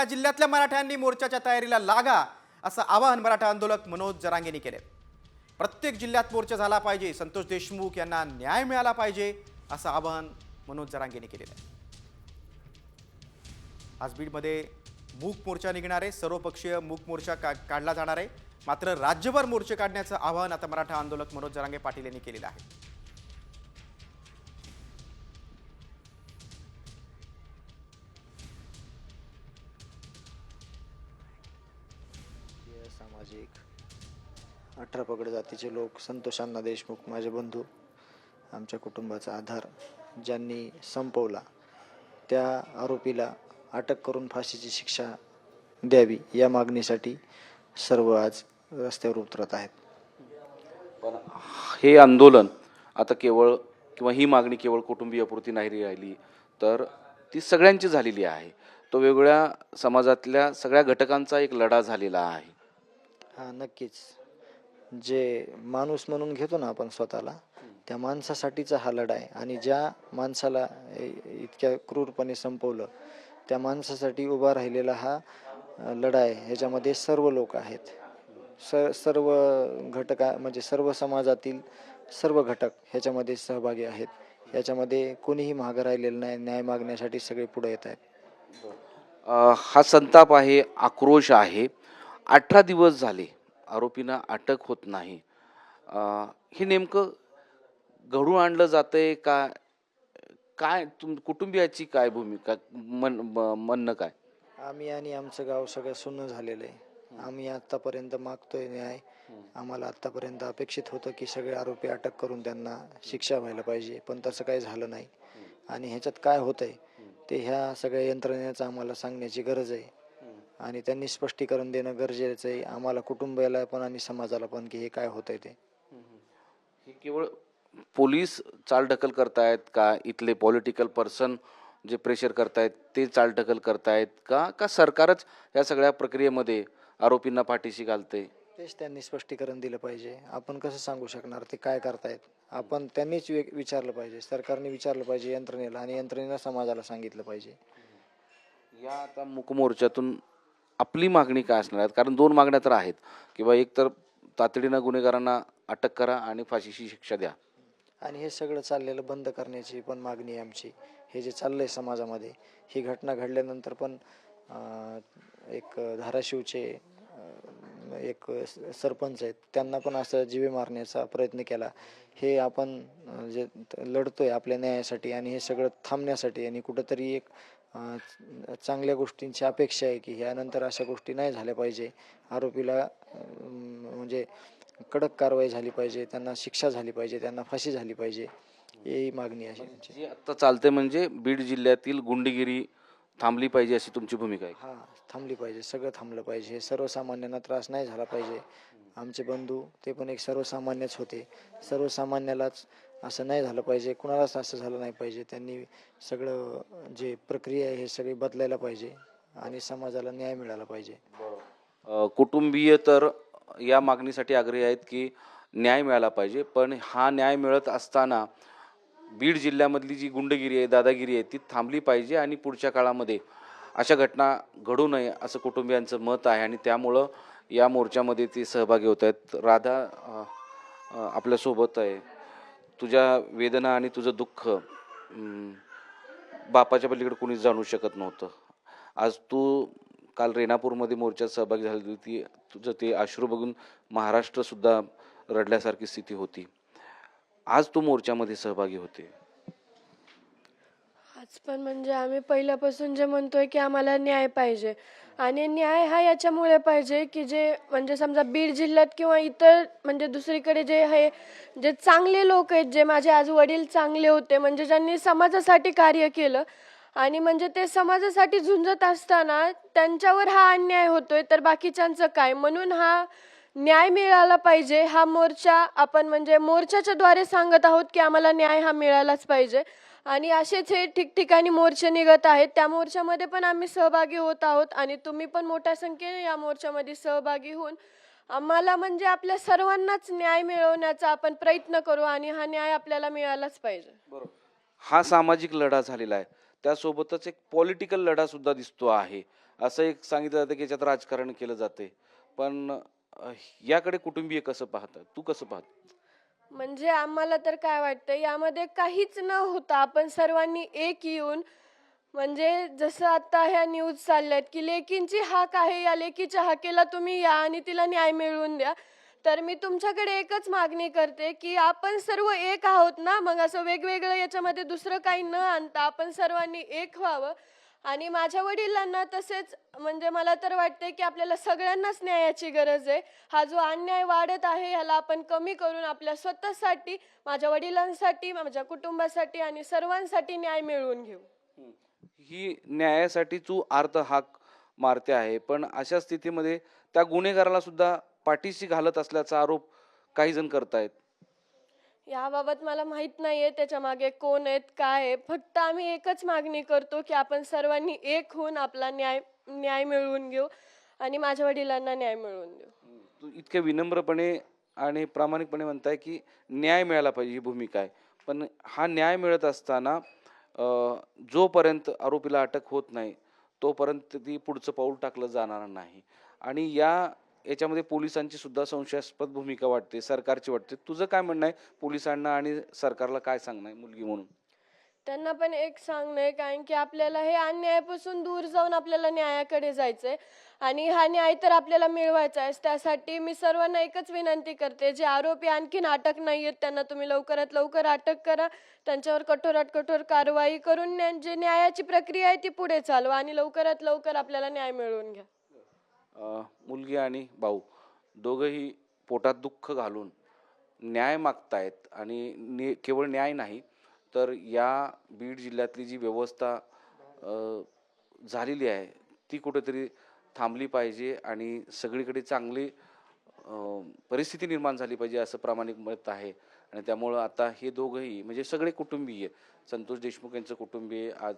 आपल्या जिल्ह्यातल्या मराठ्यांनी मोर्चाच्या तयारीला लागा असं आवाहन मराठा आंदोलक मनोज जरांगेंनी केले। प्रत्येक जिल्ह्यात मोर्चा झाला पाहिजे, संतोष देशमुख यांना न्याय मिळाला पाहिजे असं आवाहन मनोज जरांगेंनी केलेलं आहे। आज बीडमध्ये मूक मोर्चा निघणार आहे, सर्वपक्षीय मूक मोर्चा काढला जाणार आहे। मात्र राज्यभर मोर्चे काढण्याचं आवाहन आता मराठा आंदोलक मनोज जरांगे पाटील यांनी केलेलं आहे। सामाजिक 18 पगड जातीचे लोक, संतोष अण्णा देशमुख माझे बंधू, आमच्या कुटुंबाचा आधार, ज्यांनी संपवला त्या आरोपीला अटक करून फाशीची शिक्षा द्यावी या मागणीसाठी सर्व आज रस्त्यावर उतरत आहेत। पण हे आंदोलन आता केवळ किंवा ही मागणी केवळ कुटुंबीयापुरती नाही राहिली, तर ती सगळ्यांची झालेली आहे। तो वेगवेगळ्या समाजातल्या सगळ्या घटकांचा एक लढा झालेला आहे। हा, नक्कीच। जे माणूस म्हणून घेतो ना आपण स्वतःला, त्या माणसासाठीचा हा लढा आहे। आणि ज्या माणसाला इतक्या क्रूरपणे संपवलं त्या माणसासाठी उभा राहिलेला हा लढा आहे। ह्याच्यामध्ये सर्व लोक आहेत, सर्व घटका म्हणजे सर्व समाजातील सर्व घटक ह्याच्यामध्ये सहभागी आहेत। ह्याच्यामध्ये कोणीही मागं राहिलेलं नाही, न्याय मागण्यासाठी सगळे पुढे येत आहेत। हा संताप आहे, आक्रोश आहे। 18 दिवस झाले आरोपींना अटक होत नाही। हे नेमकं घडून आणलं जातंय का काय? कुटुंबियाची काय भूमिका, म्हणणं काय? आम्ही आणि आमचं गाव सगळं सुन्न झालेलं आहे। आम्ही आत्तापर्यंत मागतोय न्याय। आम्हाला आत्तापर्यंत अपेक्षित होतं की सगळे आरोपी अटक करून त्यांना शिक्षा व्हायला पाहिजे, पण तसं काही झालं नाही। आणि ह्याच्यात काय होतंय ते ह्या सगळ्या यंत्रणेचं आम्हाला सांगण्याची गरज आहे आणि त्यांनी स्पष्टीकरण देणं गरजेचं आहे, आम्हाला कुटुंबाला पण आणि समाजाला पण, की हे काय होतंय ते। हे केवळ पोलीस चालढकल करतायत का? इथले पॉलिटिकल पर्सन जे प्रेशर करतायत ते चालढकल करतायत का सरकारच या सगळ्या प्रक्रियेमध्ये आरोपींना पाठीशी घालते? तेच त्यांनी स्पष्टीकरण दिलं पाहिजे। आपण कसं सांगू शकणार ते काय करतायत? आपण त्यांनीच विचारलं पाहिजे, सरकारने विचारलं पाहिजे यंत्रणेला, आणि यंत्रणेला समाजाला सांगितलं पाहिजे। या आता मूक मोर्चातून आपली मागणी काय असणार आहे? कारण 2 मागण्या तर आहेत, किंवा एक तर तातडीनं गुन्हेगारांना अटक करा आणि फाशीची शिक्षा द्या, आणि हे सगळं चाललेलं बंद करण्याची पण मागणी आहे आमची। हे जे चाललंय समाजामध्ये, ही घटना घडल्यानंतर पण एक धाराशिवचे एक सरपंच आहेत, त्यांना पण असं जीवे मारण्याचा प्रयत्न केला। हे आपण जे लढतोय आपल्या न्यायासाठी आणि हे सगळं थांबण्यासाठी, आणि कुठंतरी एक चांगल्या गोष्टींची अपेक्षा आहे की ह्यानंतर अशा गोष्टी नाही झाल्या पाहिजे। आरोपीला म्हणजे कडक कारवाई झाली पाहिजे, त्यांना शिक्षा झाली पाहिजे, त्यांना फाशी झाली पाहिजे, ही मागणी आहे आमची। जी आता चालते म्हणजे बीड जिल्ह्यातील गुंडगिरी थांबली पाहिजे अशी तुमची भूमिका आहे? हां, थांबली पाहिजे, सगळं थांबलं पाहिजे। हे सर्वसामान्यांना त्रास नाही झाला पाहिजे। आमचे बंधू ते पण एक सर्वसामान्यच होते, सर्वसामान्यालाच असं नाही झालं पाहिजे, कुणालाच असं झालं नाही पाहिजे। त्यांनी सगळं जे प्रक्रिया आहे हे सगळी बदलायला पाहिजे आणि समाजाला न्याय मिळाला पाहिजे। कुटुंबीय तर या मागणीसाठी आग्रही आहेत की न्याय मिळाला पाहिजे, पण हा न्याय मिळत असताना बीड जिल्ह्यामधली जी गुंडगिरी आहे, दादागिरी आहे, ती थांबली पाहिजे आणि पुढच्या काळामध्ये अशा घटना घडू नये असं कुटुंबियांचं मत आहे, आणि त्यामुळं या मोर्चामध्ये ते सहभागी होत आहेत। राधा आपल्यासोबत आहे। तुझ्या वेदना आणि तुझं दुःख बापाच्या पलीकडे कोणीच जाणू शकत नव्हतं। आज तू काल रेणापूरमध्ये मोर्चात सहभागी झाली होती, तुझं ते अश्रू बघून महाराष्ट्रसुद्धा रडल्यासारखी स्थिती होती। आज तू मोर्चामध्ये सहभागी होते। आज पण म्हणजे आम्ही पहिल्यापासून जे म्हणतोय की आम्हाला न्याय पाहिजे, आणि न्याय हा याच्यामुळे पाहिजे की जे म्हणजे समजा बीड जिल्ह्यात किंवा इतर म्हणजे दुसरीकडे जे आहे, जे चांगले लोक आहेत, जे माझे आज वडील चांगले होते, म्हणजे ज्यांनी समाजासाठी कार्य केलं, आणि म्हणजे ते समाजासाठी झुंजत असताना त्यांच्यावर हा अन्याय होतोय, तर बाकीच्यांचं काय? म्हणून हा न्याय मिळाला पाहिजे। हा मोर्चा आपण म्हणजे मोर्चाच्या द्वारे सांगत आहोत की आम्हाला न्याय हा मिळालाच पाहिजे, आणि असेच हे ठिकठिकाणी मोर्चे निघत आहेत। त्या मोर्चामध्ये पण आम्ही सहभागी होत आहोत, आणि तुम्ही पण मोठ्या संख्येने या मोर्चामध्ये सहभागी होऊन आम्हाला म्हणजे आपल्या सर्वांनाच न्याय मिळवण्याचा आपण प्रयत्न करू, आणि हा न्याय आपल्याला मिळालाच पाहिजे। बरोबर, हा सामाजिक लढा झालेला आहे, त्यासोबतच एक पॉलिटिकल लढा सुद्धा दिसतो आहे। असं एक सांगितलं जातं की याच्यात राजकारण केलं जाते, पण याकडे कुटुंबीय कसं पाहतात, तू कसं पाहत? म्हणजे आम्हाला तर काय वाटतं यामध्ये काहीच न होता आपण सर्वांनी एक येऊन म्हणजे जसं आता ह्या न्यूज चालल्यात की लेकींची हाक आहे, या लेकीच्या हाकेला तुम्ही या आणि तिला न्याय मिळवून द्या. तर मी तुमच्याकडे एकच मागणी करते की आपण सर्व एक आहोत ना, मग असं वेगवेगळं याच्यामध्ये दुसरं काही न आणता आपण सर्वांनी एक व्हावं. आणि माझ्या वडिलांना तसेच म्हणजे मला तर वाटते की आपल्याला सगळ्यांनाच न्यायाची गरज आहे. हा जो अन्याय वाढत आहे ह्याला आपण कमी करून आपल्या स्वतःसाठी, माझ्या वडिलांसाठी, माझ्या कुटुंबासाठी आणि सर्वांसाठी न्याय मिळवून घेऊ. ही न्यायासाठी तू अर्थ हाक मारते आहे, पण अशा स्थितीमध्ये त्या गुन्हेगाराला सुद्धा पाठीशी घालत असल्याचा आरोप काही जण करतायत. याबाबत मला माहित नाहीये त्याच्या मागे कोण आहेत, काय आहे. फक्त आम्ही एकच मागणी करतो की आपण सर्वांनी एक होऊन आपला न्याय न्याय मिळवून घेऊ आणि माझ्या वडिलांना न्याय मिळवून देऊ. तू इतक्या विनम्रपणे आणि प्रामाणिकपणे म्हणताय की न्याय मिळाला पाहिजे, ही भूमिका आहे. पण हा न्याय मिळत असताना जोपर्यंत आरोपीला अटक होत नाही, तोपर्यंत ती पुढचं पाऊल टाकलं जाणार नाही. आणि याच्यामध्ये पोलिसांची सुद्धा संशयास्पद भूमिका वाटते, सरकारची वाटते. तुझं काय म्हणणं आहे? पोलिसांना आणि सरकारला काय सांगणं आहे मुलगी म्हणून? त्यांना पण एक सांगणं आहे, कारण की आपल्याला हे अन्यायापासून दूर जाऊन आपल्याला न्यायाकडे जायचंय आणि हा न्याय तर आपल्याला मिळवायचा आहे. त्यासाठी मी सर्वांना एकच विनंती करते, जे आरोपी आणखीन अटक नाही आहेत त्यांना तुम्ही लवकरात लवकर अटक करा. त्यांच्यावर कठोरात कठोर कारवाई करून जे न्यायाची प्रक्रिया आहे ती पुढे चालवा आणि लवकरात लवकर आपल्याला न्याय मिळवून घ्या. मुलगी आणि भाऊ दोघंही पोटात दुःख घालून न्याय मागतायत आणि केवळ न्याय नाही, तर या बीड जिल्ह्यातली जी व्यवस्था झालेली आहे ती कुठेतरी थांबली पाहिजे आणि सगळीकडे चांगली परिस्थिती निर्माण झाली पाहिजे, असं प्रामाणिक मत आहे. आणि त्यामुळं आता हे दोघंही म्हणजे सगळे कुटुंबीय, संतोष देशमुख यांचं कुटुंबीय आज